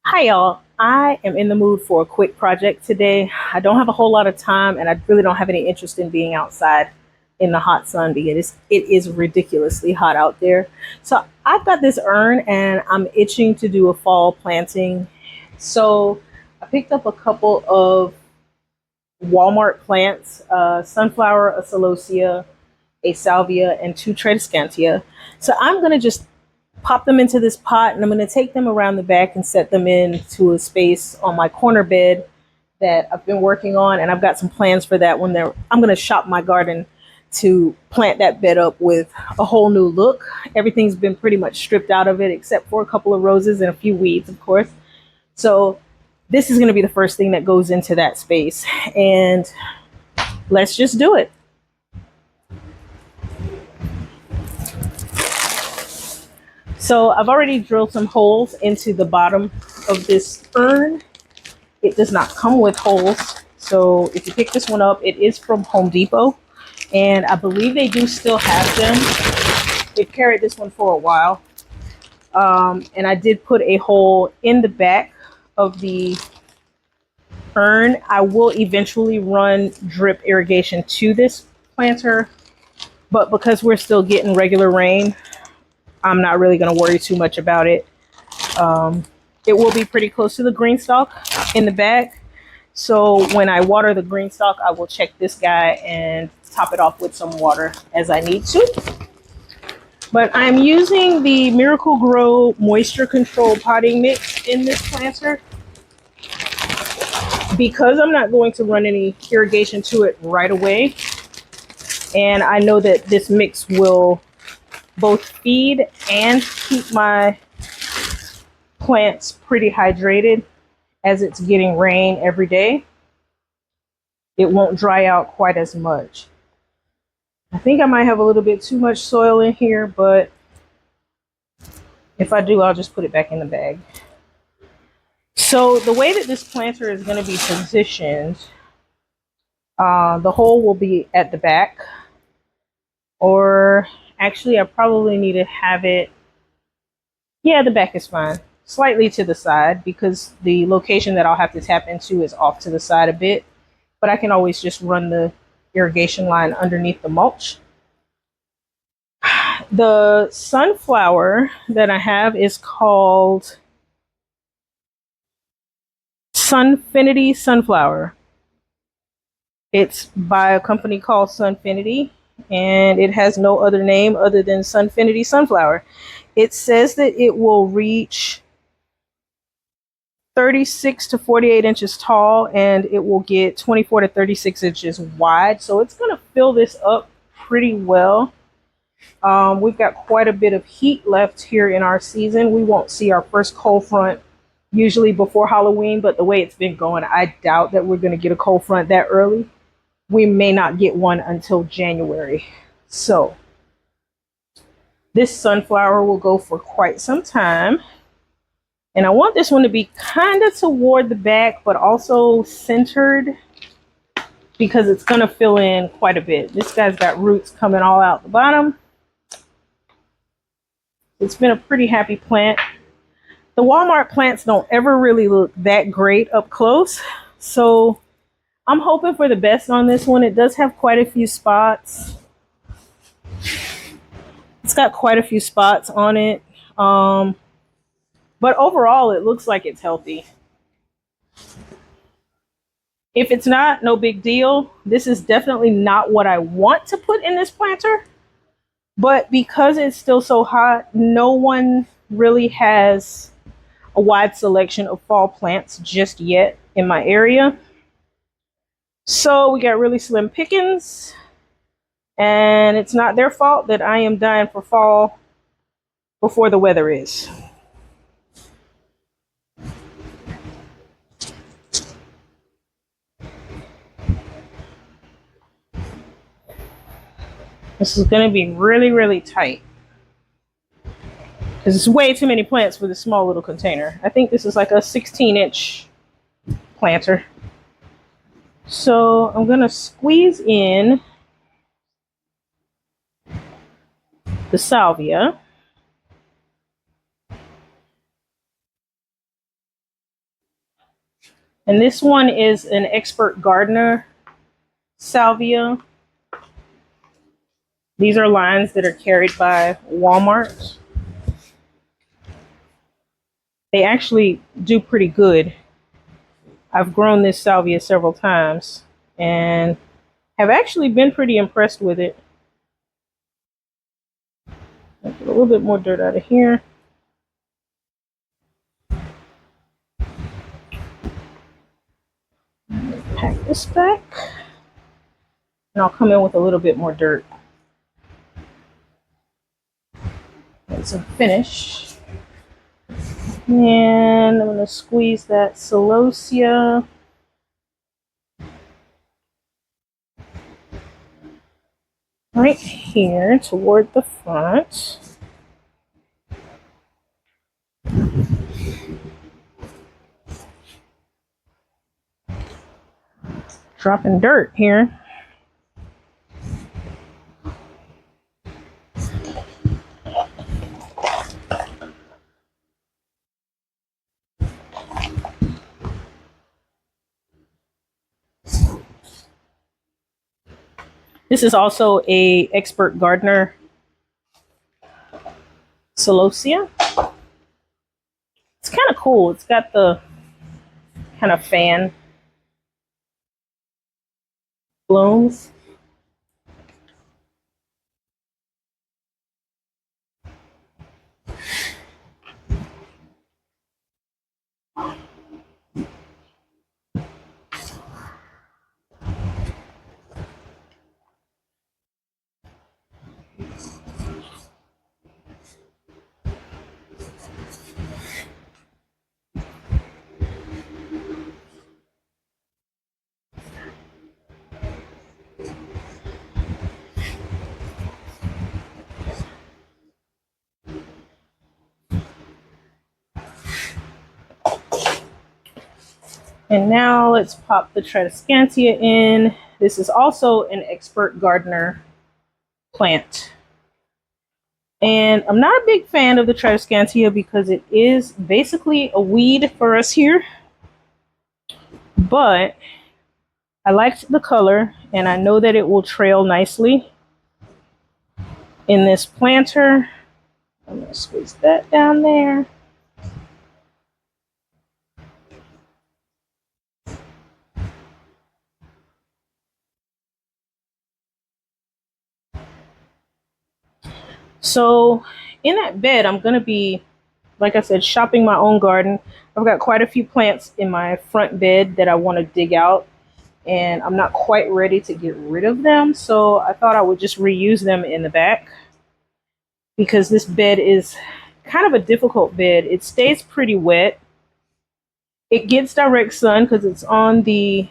Hi, y'all. I am in the mood for a quick project today. I don't have a whole lot of time, and I really don't have any interest in being outside in the hot sun because it is ridiculously hot out there. So I've got this urn, and I'm itching to do a fall planting. So I picked up a couple of Walmart plants: sunflower, a celosia, a salvia, and two tradescantia. So I'm gonna just pop them into this pot, and I'm going to take them around the back and set them into a space on my corner bed that I've been working on. And I've got some plans for that when I'm going to shop my garden to plant that bed up with a whole new look. Everything's been pretty much stripped out of it except for a couple of roses and a few weeds, of course. So this is going to be the first thing that goes into that space. And let's just do it. So I've already drilled some holes into the bottom of this urn. It does not come with holes. So if you pick this one up, it is from Home Depot. And I believe they do still have them. They've carried this one for a while. And I did put a hole in the back of the urn. I will eventually run drip irrigation to this planter. But because we're still getting regular rain, I'm not really going to worry too much about it. It will be pretty close to the green stalk in the back. So when I water the green stalk, I will check this guy and top it off with some water as I need to. But I'm using the Miracle-Gro moisture control potting mix in this planter because I'm not going to run any irrigation to it right away. And I know that this mix will both feed and keep my plants pretty hydrated as it's getting rain every day. It won't dry out quite as much. I think I might have a little bit too much soil in here, but if I do, I'll just put it back in the bag. So the way that this planter is going to be positioned, the hole will be at the back, or actually I probably need to have it, yeah, the back is fine, slightly to the side because the location that I'll have to tap into is off to the side a bit, but I can always just run the irrigation line underneath the mulch. The sunflower that I have is called Sunfinity Sunflower. It's by a company called Sunfinity, and it has no other name other than Sunfinity Sunflower. It says that it will reach 36 to 48 inches tall, and it will get 24 to 36 inches wide. So it's going to fill this up pretty well. We've got quite a bit of heat left here in our season. We won't see our first cold front usually before Halloween, but the way it's been going, I doubt that we're going to get a cold front that early. We may not get one until January. So this sunflower will go for quite some time. And I want this one to be kind of toward the back, but also centered because it's going to fill in quite a bit. This guy's got roots coming all out the bottom. It's been a pretty happy plant. The Walmart plants don't ever really look that great up close. So I'm hoping for the best on this one. It does have quite a few spots. It's got quite a few spots on it. But overall, it looks like it's healthy. If it's not, no big deal. This is definitely not what I want to put in this planter. But because it's still so hot, no one really has a wide selection of fall plants just yet in my area. So we got really slim pickings. And it's not their fault that I am dying for fall before the weather is. This is going to be really, really tight. Because it's way too many plants for this small little container. I think this is like a 16-inch planter. So I'm going to squeeze in the salvia. And this one is an Expert Gardener salvia. These are lines that are carried by Walmart. They actually do pretty good. I've grown this salvia several times and have actually been pretty impressed with it. Get a little bit more dirt out of here. Pack this back. And I'll come in with a little bit more dirt. Get some finish. And I'm going to squeeze that celosia. Right here toward the front. Dropping dirt here. This is also a Expert Gardener celosia. It's kind of cool. It's got the kind of fan blooms. And now let's pop the Tradescantia in. This is also an Expert Gardener plant. And I'm not a big fan of the Tradescantia because it is basically a weed for us here. But I liked the color and I know that it will trail nicely in this planter. I'm going to squeeze that down there. So in that bed, I'm going to be, like I said, shopping my own garden. I've got quite a few plants in my front bed that I want to dig out, and I'm not quite ready to get rid of them. So I thought I would just reuse them in the back because this bed is kind of a difficult bed. It stays pretty wet. It gets direct sun because it's on the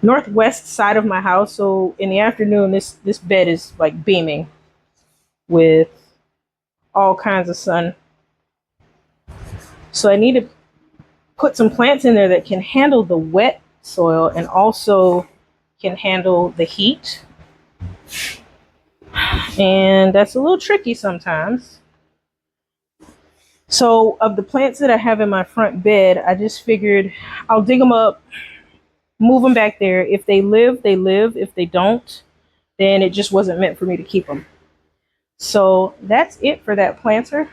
northwest side of my house. So in the afternoon, this bed is like beaming with all kinds of sun. So I need to put some plants in there that can handle the wet soil and also can handle the heat. And that's a little tricky sometimes. So of the plants that I have in my front bed, I just figured I'll dig them up, move them back there. If they live, they live. If they don't, then it just wasn't meant for me to keep them. So that's it for that planter.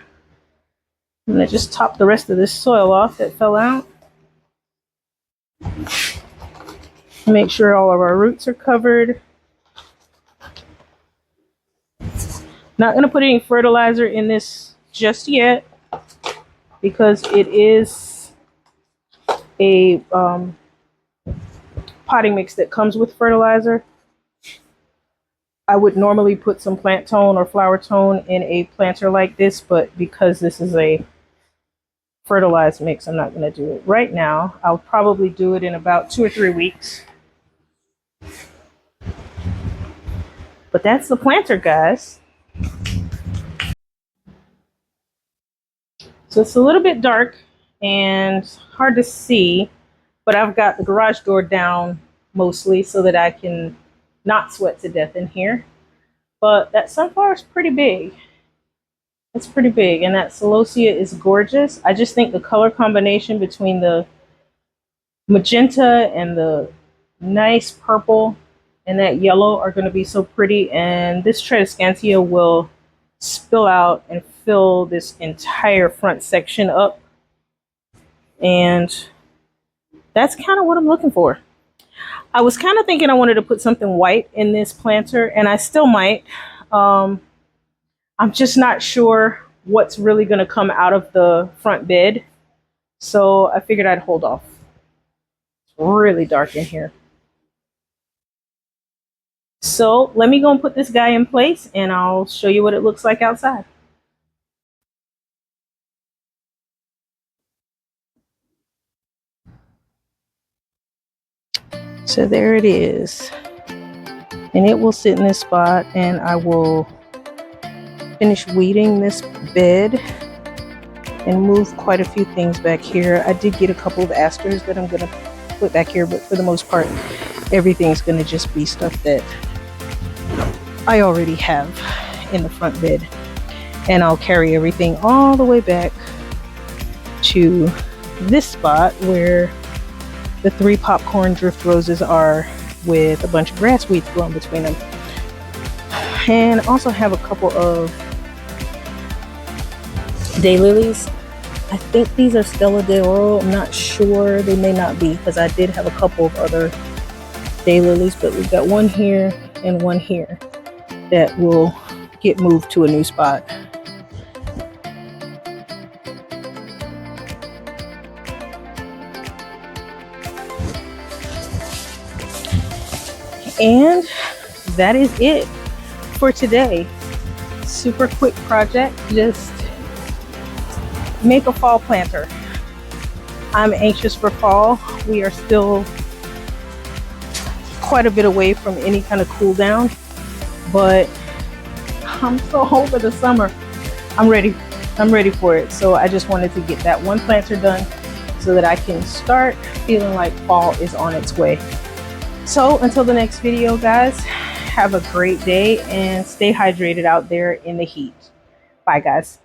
I'm going to just top the rest of this soil off that fell out. Make sure all of our roots are covered. Not going to put any fertilizer in this just yet because it is a potting mix that comes with fertilizer. I would normally put some plant tone or flower tone in a planter like this, but because this is a fertilized mix, I'm not going to do it right now. I'll probably do it in about 2 or 3 weeks. But that's the planter, guys. So it's a little bit dark and hard to see, but I've got the garage door down mostly so that I can not sweat to death in here. But that sunflower is pretty big. It's pretty big, and that celosia is gorgeous. I just think the color combination between the magenta and the nice purple and that yellow are going to be so pretty, and this Tradescantia will spill out and fill this entire front section up, and that's kind of what I'm looking for. I was kind of thinking I wanted to put something white in this planter, and I still might. I'm just not sure what's really going to come out of the front bed, so I figured I'd hold off. It's really dark in here. So let me go and put this guy in place, and I'll show you what it looks like outside. So there it is, and it will sit in this spot, and I will finish weeding this bed and move quite a few things back here. I did get a couple of asters that I'm gonna put back here, but for the most part everything's gonna just be stuff that I already have in the front bed, and I'll carry everything all the way back to this spot where the 3 popcorn drift roses are, with a bunch of grass weeds growing between them, and also have a couple of daylilies. I think these are Stella d'Oro. I'm not sure. They may not be, because I did have a couple of other daylilies, but we've got one here and one here that will get moved to a new spot. And that is it for today. Super quick project, just make a fall planter. I'm anxious for fall. We are still quite a bit away from any kind of cool down, but I'm so over the summer. I'm ready for it. So I just wanted to get that one planter done so that I can start feeling like fall is on its way. So until the next video, guys, have a great day and stay hydrated out there in the heat. Bye, guys.